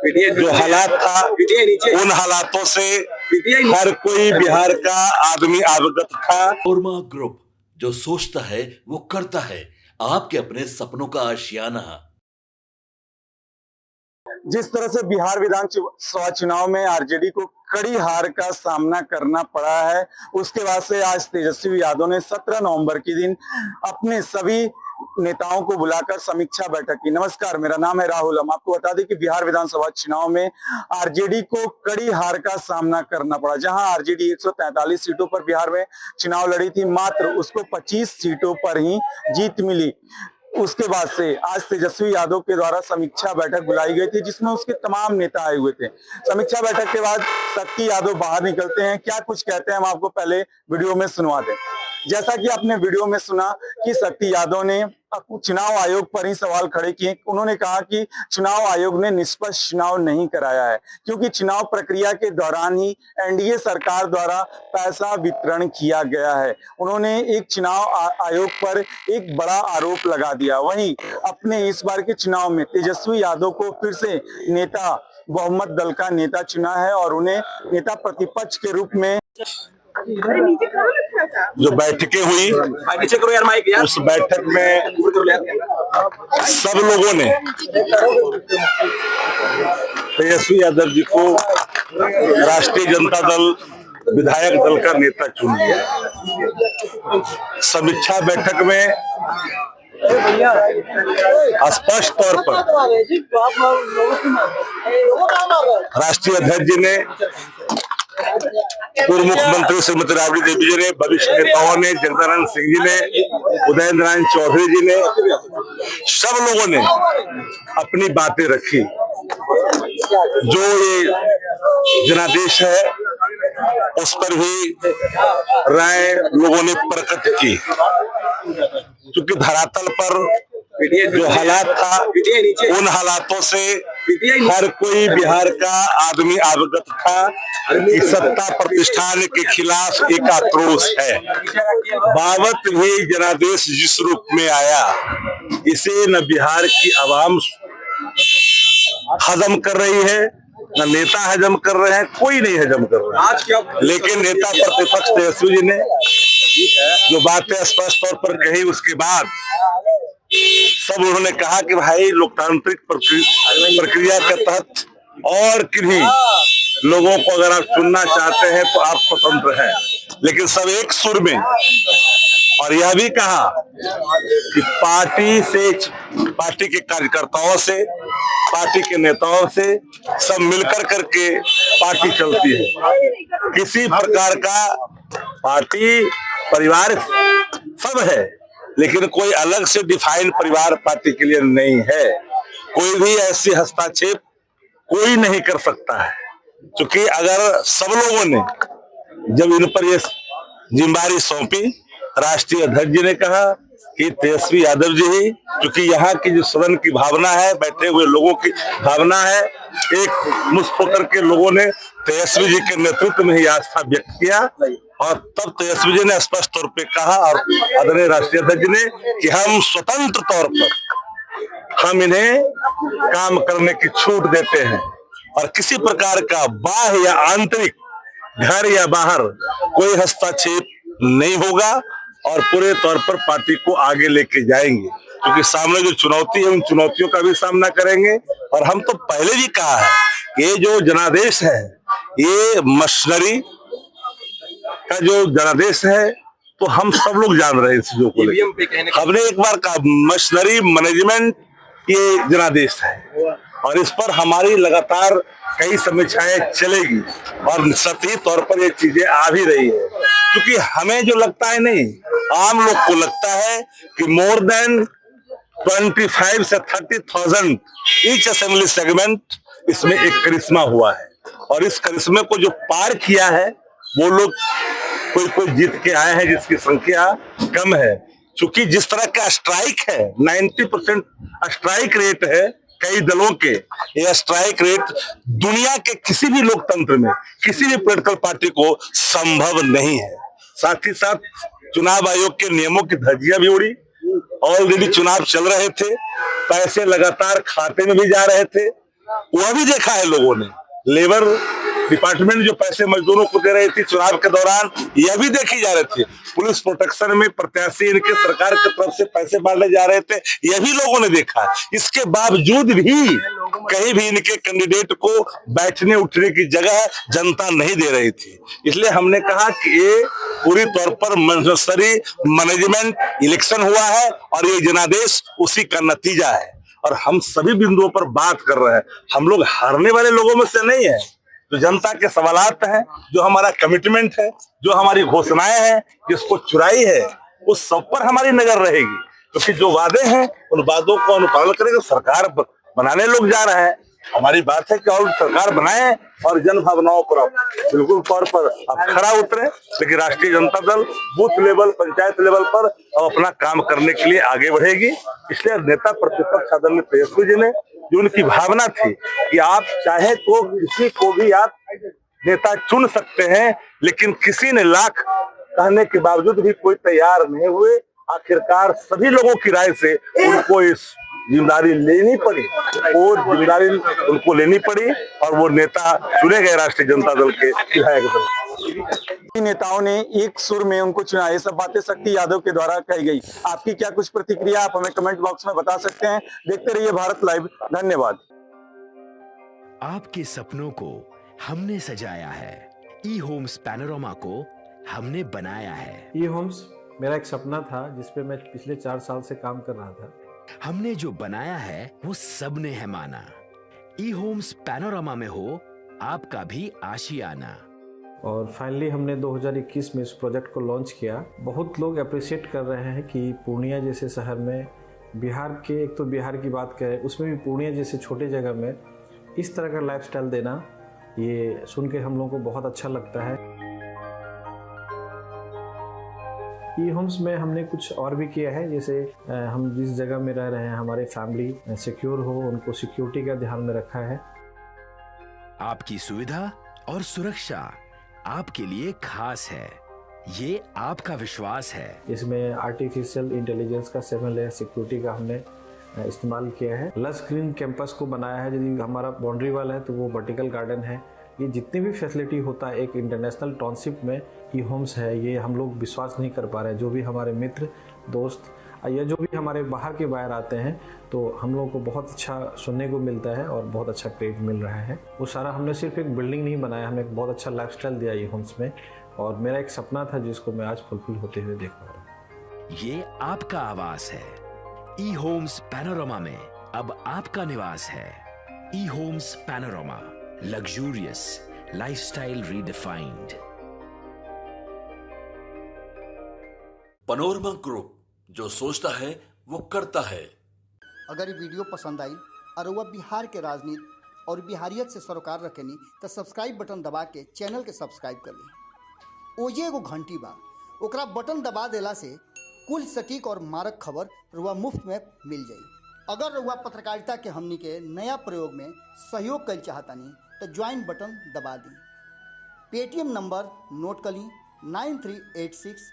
जो हालात था उन हालातों से हर कोई बिहार का आदमी अवगत था। कोरमा ग्रुप, जो सोचता है वो करता है। आपके अपने सपनों का आशियाना। जिस तरह से बिहार विधानसभा चुनाव में आरजेडी को कड़ी हार का सामना करना पड़ा है, उसके बाद से आज तेजस्वी यादव ने 17 नवंबर के दिन अपने सभी नेताओं को बुलाकर समीक्षा बैठक की। नमस्कार, मेरा नाम है राहुल। हम आपको बता दें कि बिहार विधानसभा चुनाव में आरजेडी को कड़ी हार का सामना करना पड़ा। जहां आरजेडी 143 सीटों पर बिहार में चुनाव लड़ी थी, मात्र उसको 25 सीटों पर ही जीत मिली। उसके बाद से आज तेजस्वी यादव के द्वारा समीक्षा बैठक बुलाई गई थी, जिसमें उसके तमाम नेता आए हुए थे। समीक्षा बैठक के बाद शक्ति यादव बाहर निकलते हैं, क्या कुछ कहते हैं हम आपको पहले वीडियो में सुनवा दें। जैसा कि आपने वीडियो में सुना कि शक्ति यादव ने चुनाव आयोग पर ही सवाल खड़े किए। उन्होंने कहा कि चुनाव आयोग ने निष्पक्ष चुनाव नहीं कराया है, क्योंकि चुनाव प्रक्रिया के दौरान ही एनडीए सरकार द्वारा पैसा वितरण किया गया है। उन्होंने एक चुनाव आयोग पर एक बड़ा आरोप लगा दिया। वहीं अपने इस बार के चुनाव में तेजस्वी यादव को फिर से नेता बहुमत दल का नेता चुना है और उन्हें नेता प्रतिपक्ष के रूप में जो बैठकें हुई उस बैठक में सब लोगों ने तेजस्वी यादव जी को राष्ट्रीय जनता दल विधायक दल का नेता चुन लिया। समीक्षा बैठक में स्पष्ट तौर पर राष्ट्रीय अध्यक्ष जी ने, पूर्व मुख्यमंत्री श्रीमती राबड़ी देवी जी ने, भविष्य नेताओं ने, जगदानंद सिंह जी ने, उदयन नारायण चौधरी जी ने, सब लोगों ने अपनी बातें रखी। जो ये जनादेश है उस पर भी राय लोगों ने प्रकट की, क्योंकि धरातल पर जो हालात था उन हालातों से हर कोई बिहार का आदमी अवगत था कि सत्ता प्रतिष्ठान के खिलाफ एक आक्रोश है। बावत भी जनादेश जिस रूप में आया, इसे न बिहार की आवाम हजम कर रही है, न नेता हजम कर रहे हैं, कोई नहीं हजम कर रहा है। लेकिन नेता प्रतिपक्ष तेजस्वी जी ने जो बातें स्पष्ट तौर पर कही, उसके बाद सब उन्होंने कहा कि भाई लोकतांत्रिक प्रक्रिया के तहत और किन्हीं लोगों को अगर आप चुनना चाहते हैं तो आप स्वतंत्र हैं, लेकिन सब एक सुर में। और यह भी कहा कि पार्टी के कार्यकर्ताओं से, पार्टी के नेताओं से सब मिलकर करके पार्टी चलती है। किसी प्रकार का पार्टी परिवार सब है, लेकिन कोई अलग से डिफाइन परिवार पार्टी के लिए नहीं है। कोई भी ऐसी हस्तक्षेप कोई नहीं कर सकता है, क्योंकि अगर सब लोगों ने जब इन पर ये जिम्मेदारी सौंपी, राष्ट्रीय अध्यक्ष जी ने कहा कि तेजस्वी यादव जी ही, क्योंकि यहाँ की जो सदन की भावना है, बैठे हुए लोगों की भावना है, एक मुश्त होकर के लोगों ने तेजस्वी जी के नेतृत्व में ही आस्था व्यक्त किया। और तब तेजस्वी जी ने स्पष्ट तौर पे कहा, और आदरणीय राष्ट्रीय अध्यक्ष जी ने, कि हम स्वतंत्र तौर पर हम इन्हें काम करने की छूट देते हैं और किसी प्रकार का बाह्य या आंतरिक, घर या बाहर कोई हस्तक्षेप नहीं होगा और पूरे तौर पर पार्टी को आगे लेके जाएंगे। क्योंकि सामने जो चुनौती है, उन चुनौतियों का भी सामना करेंगे। और हम तो पहले भी कहा है, ये जो जनादेश है, ये मशीनरी का जो जनादेश है, तो हम सब लोग जान रहे हैं इस चीजों को। हमने एक बार कहा, मशीनरी मैनेजमेंट ये जनादेश है और इस पर हमारी लगातार कई समीक्षाएं चलेगी और सतही तौर पर ये चीजें आ भी रही है। क्योंकि हमें जो लगता है, नहीं, आम लोग को लगता है कि मोर देन 25 से 30,000 ईच असेंबली सेगमेंट, इसमें एक करिश्मा हुआ है। और इस करिश्मे को जो पार किया है, वो लोग कोई जीत के आए हैं जिसकी संख्या कम है। क्योंकि जिस तरह का स्ट्राइक है, 90% स्ट्राइक रेट है कई दलों के, यह स्ट्राइक रेट दुनिया के किसी भी लोकतंत्र में, किसी भी पॉलिटिकल पार्टी को संभव नहीं है। साथ ही साथ चुनाव आयोग के नियमों की धज्जियां भी उड़ी। ऑलरेडी चुनाव चल रहे थे, पैसे लगातार खाते में भी जा रहे थे वह भी देखा है लोगों ने। लेबर डिपार्टमेंट जो पैसे मजदूरों को दे रही थी चुनाव के दौरान, यह भी देखी जा रही थी। पुलिस प्रोटेक्शन में प्रत्याशी इनके सरकार की तरफ से पैसे बांटे जा रहे थे, यह भी लोगों ने देखा। इसके बावजूद भी कहीं भी इनके कैंडिडेट को बैठने उठने की जगह जनता नहीं दे रही थी। इसलिए हमने कहा कि ये पूरी तौर पर मनसरी मैनेजमेंट इलेक्शन हुआ है और ये जनादेश उसी का नतीजा है। और हम सभी बिंदुओं पर बात कर रहे हैं, हम लोग हारने वाले लोगों में से नहीं है। जो जनता के सवालात हैं, जो हमारा कमिटमेंट है, जो हमारी घोषणाएं हैं, जिसको चुराई है, उस सब पर हमारी नजर रहेगी। क्योंकि जो वादे हैं उन वादों को अनुपालन करेंगे। सरकार बनाने लोग जा रहे हैं, हमारी बात है कि और सरकार बनाए और जन भावनाओं पर बिल्कुल तौर पर अब खरा उतरे। लेकिन राष्ट्रीय Janata Dal booth level, panchayat level पर अब अपना काम करने के लिए आगे बढ़ेगी। इसलिए नेता प्रतिपक्ष आदरणीय तेजस्वी जी ने, जो उनकी भावना थी कि आप चाहे तो किसी को भी आप नेता चुन सकते हैं, लेकिन किसी ने लाख कहने के बावजूद भी कोई तैयार नहीं हुए। आखिरकार सभी लोगों की राय से उनको इस जिम्मेदारी लेनी पड़ी, वो जिम्मेदारी उनको लेनी पड़ी और वो नेता चुने गए राष्ट्रीय जनता दल के विधायक दल। नेताओं ने एक सुर में उनको चुना, ये सब बातें शक्ति यादव के द्वारा कही गई। आपकी क्या कुछ प्रतिक्रिया, आप हमें कमेंट बॉक्स में बता सकते हैं। देखते रहिए भारत लाइव। धन्यवाद। आपके सपनों को हमने सजाया है, ई होम्स पैनोरमा को हमने बनाया है। ई होम्स मेरा एक सपना था जिसपे मैं पिछले 4 साल से काम कर रहा था। हमने जो बनाया है वो सबने है माना। ई होम्स पैनोरमा में हो आपका भी आशियाना। और फाइनली हमने 2021 में इस प्रोजेक्ट को लॉन्च किया। बहुत लोग अप्रिशिएट कर रहे हैं कि पूर्णिया जैसे शहर में, बिहार के, एक तो बिहार की बात करें उसमें भी पूर्णिया जैसे छोटे जगह में इस तरह का लाइफस्टाइल देना, ये सुन के हम लोगों को बहुत अच्छा लगता है। ई होम्स में हमने कुछ और भी किया है, जैसे हम जिस जगह में रह रहे हैं हमारे फैमिली सिक्योर हो, उनको सिक्योरिटी का ध्यान में रखा है। आपकी सुविधा और सुरक्षा आपके लिए खास है, ये आपका विश्वास है। इसमें आर्टिफिशियल इंटेलिजेंस का 7 लेयर सिक्योरिटी का हमने इस्तेमाल किया है। लस ग्रीन कैंपस को बनाया है। यदि हमारा बाउंड्री वाल है तो वो वर्टिकल गार्डन है। ये जितनी भी फैसिलिटी होता है एक इंटरनेशनल टाउनशिप में ई होम्स है, ये हम लोग विश्वास नहीं कर पा रहे हैं। जो भी हमारे मित्र, दोस्त या जो भी हमारे बाहर के बाहर आते हैं तो हम लोगों को बहुत अच्छा सुनने को मिलता है और बहुत अच्छा क्रेडिट मिल रहा है। वो सारा हमने सिर्फ एक बिल्डिंग नहीं बनाया, हमने एक बहुत अच्छा लाइफस्टाइल दिया ई होम्स में। और मेरा एक सपना था जिसको मैं आज फुलफिल होते हुए देख पा रहा हूँ। ये आपका आवास है। ई होम्स पैनोरमा में अब आपका निवास है। E homes panorama, luxurious lifestyle redefined. Panorama group, जो सोचता है वो करता है। अगर ये वीडियो पसंद आई और वह बिहार के राजनीति और बिहारियत से सरोकार रखेनी तो सब्सक्राइब बटन दबा के चैनल के सब्सक्राइब कर ली। ओजे एगो घंटी बा, ओकरा बटन दबा देला से कुल सटीक और मारक खबर रुआ मुफ्त में मिल जाई। अगर रुआ पत्रकारिता के हमनी के नया प्रयोग में सहयोग कर चाहतानी तो ज्वाइन बटन दबा दी। पेटीएम नंबर नोट कर ली 9386